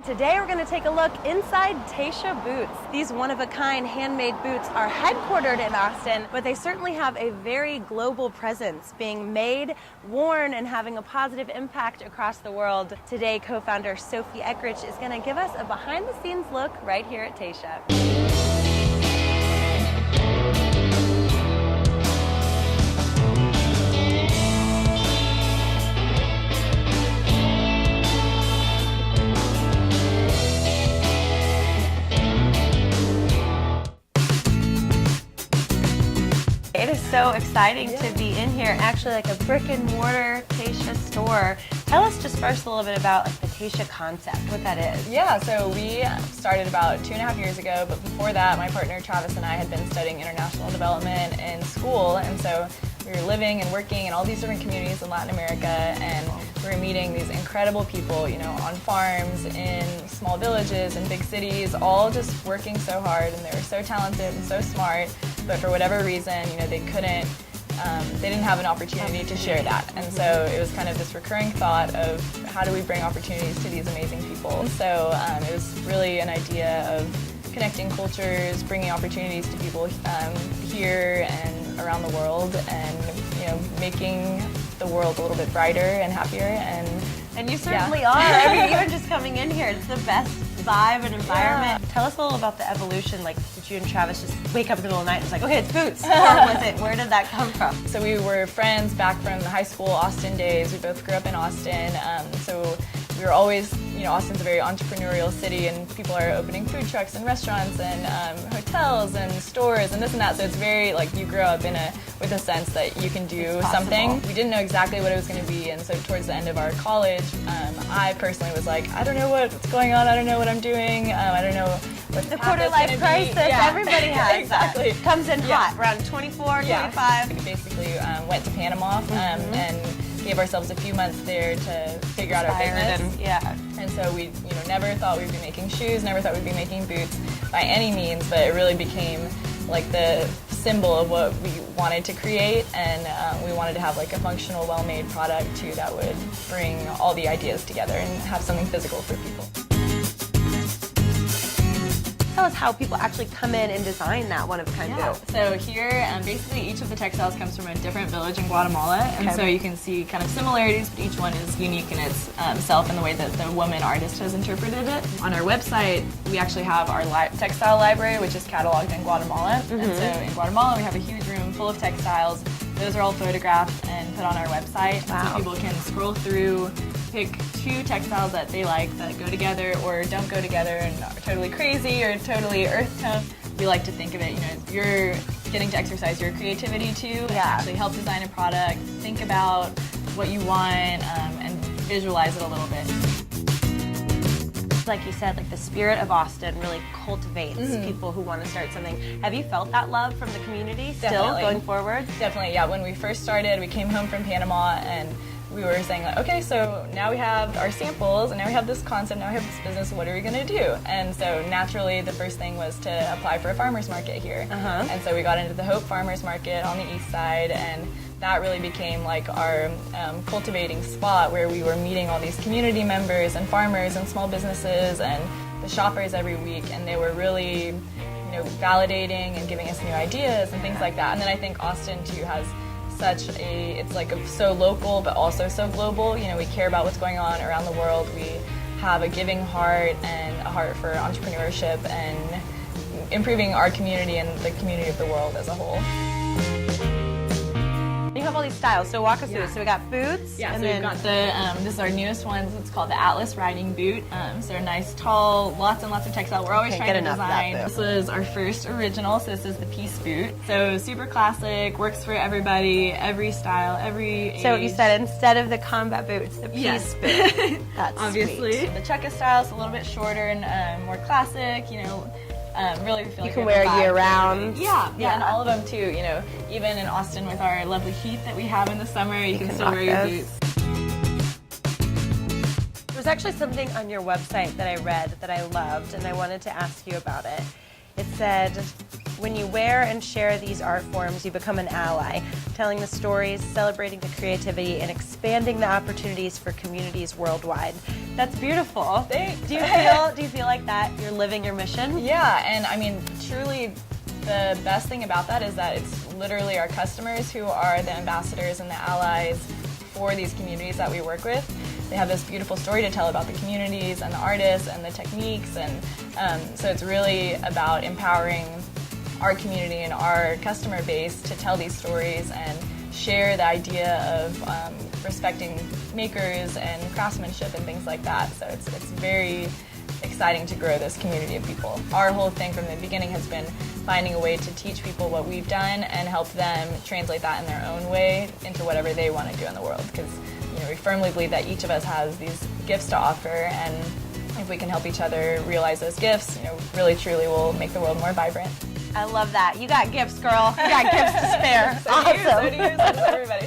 Today we're going to take a look inside Teysha Boots. These one-of-a-kind handmade boots are headquartered in Austin, but they certainly have a very global presence, being made, worn, and having a positive impact across the world. Today, co-founder Sophie Eckrich is going to give us a behind-the-scenes look right here at Teysha. It is so exciting to be in here, actually like a brick and mortar Teysha store. Tell us just first a little bit about the Teysha concept, what that is. Yeah, so we started about 2.5 years ago, but before that my partner Travis and I had been studying international development in school, and so we were living and working in all these different communities in Latin America, and we were meeting these incredible people, you know, on farms, in small villages, in big cities, all just working so hard, and they were so talented and so smart, but for whatever reason, you know, they didn't have an opportunity to share that. And so it was kind of this recurring thought of how do we bring opportunities to these amazing people. So it was really an idea of connecting cultures, bringing opportunities to people here and around the world, and you know, making the world a little bit brighter and happier. And you certainly are. I mean, even just coming in here, it's the best vibe and environment. Yeah. Tell us a little about the evolution. Like, did you and Travis just wake up in the middle of the night and it's like, okay, it's boots? Or was it, where did that come from? So we were friends back from the high school Austin days. We both grew up in Austin. So we were always, you know, Austin's a very entrepreneurial city, and people are opening food trucks and restaurants and hotels and stores and this and that. So it's very, like, you grow up with a sense that you can do something. We didn't know exactly what it was going to be, and so towards the end of our college, I personally was like, I don't know what's going on, I don't know what I'm doing, I don't know what the quarter life crisis. Yeah. Everybody has exactly. That. Comes in hot, around 24, 25. We basically went to Panama and gave ourselves a few months there to figure out our business. And so we, you know, never thought we'd be making shoes, never thought we'd be making boots by any means, but it really became like the symbol of what we wanted to create, and we wanted to have like a functional, well-made product too that would bring all the ideas together and have something physical for people. Tell us how people actually come in and design that one-of-a-kind boot. So here, basically each of the textiles comes from a different village in Guatemala, and so you can see kind of similarities, but each one is unique in its self in the way that the woman artist has interpreted it. On our website, we actually have our textile library, which is cataloged in Guatemala, and so in Guatemala we have a huge room full of textiles. Those are all photographed and put on our website, so people can scroll through, pick 2 textiles that they like that go together or don't go together and are totally crazy or totally earth tone. We like to think of it, you know, you're getting to exercise your creativity too, and actually help design a product, think about what you want, and visualize it a little bit. Like you said, like the spirit of Austin really cultivates people who want to start something. Have you felt that love from the community still going forward? Definitely, yeah. When we first started, we came home from Panama and we were saying, like, okay, so now we have our samples, and now we have this concept, now we have this business, what are we going to do? And so naturally, the first thing was to apply for a farmer's market here. And so we got into the Hope Farmer's Market on the east side, and that really became like our cultivating spot where we were meeting all these community members and farmers and small businesses and the shoppers every week, and they were really, you know, validating and giving us new ideas and things like that. And then I think Austin too has it's like so local but also so global. You know, we care about what's going on around the world. We have a giving heart and a heart for entrepreneurship and improving our community and the community of the world as a whole. You have all these styles, so walk us through. So we got boots. Yeah, and so we've got the, this is our newest one, it's called the Atlas Riding Boot. So they're nice, tall, lots and lots of textile. We're always trying to design. This was our first original, so this is the piece boot. So super classic, works for everybody, every style, every age. So you said instead of the combat boots, the piece boot. That's obviously sweet. The chukka style is a little bit shorter and more classic, you know. Really feel you like can wear it year-round. Yeah, and all of them too. You know, even in Austin with our lovely heat that we have in the summer, you can still wear your boots. There's actually something on your website that I read that I loved, and I wanted to ask you about it. It said, When you wear and share these art forms, you become an ally, telling the stories, celebrating the creativity, and expanding the opportunities for communities worldwide. That's beautiful. Thanks. Do you feel like that you're living your mission? Yeah, and I mean, truly, the best thing about that is that it's literally our customers who are the ambassadors and the allies for these communities that we work with. They have this beautiful story to tell about the communities and the artists and the techniques, and so it's really about empowering our community and our customer base to tell these stories and share the idea of respecting makers and craftsmanship and things like that. So it's very exciting to grow this community of people. Our whole thing from the beginning has been finding a way to teach people what we've done and help them translate that in their own way into whatever they want to do in the world, because we firmly believe that each of us has these gifts to offer, and if we can help each other realize those gifts, really truly will make the world more vibrant. I love that. You got gifts, girl. You got gifts to spare. So do you, so does everybody.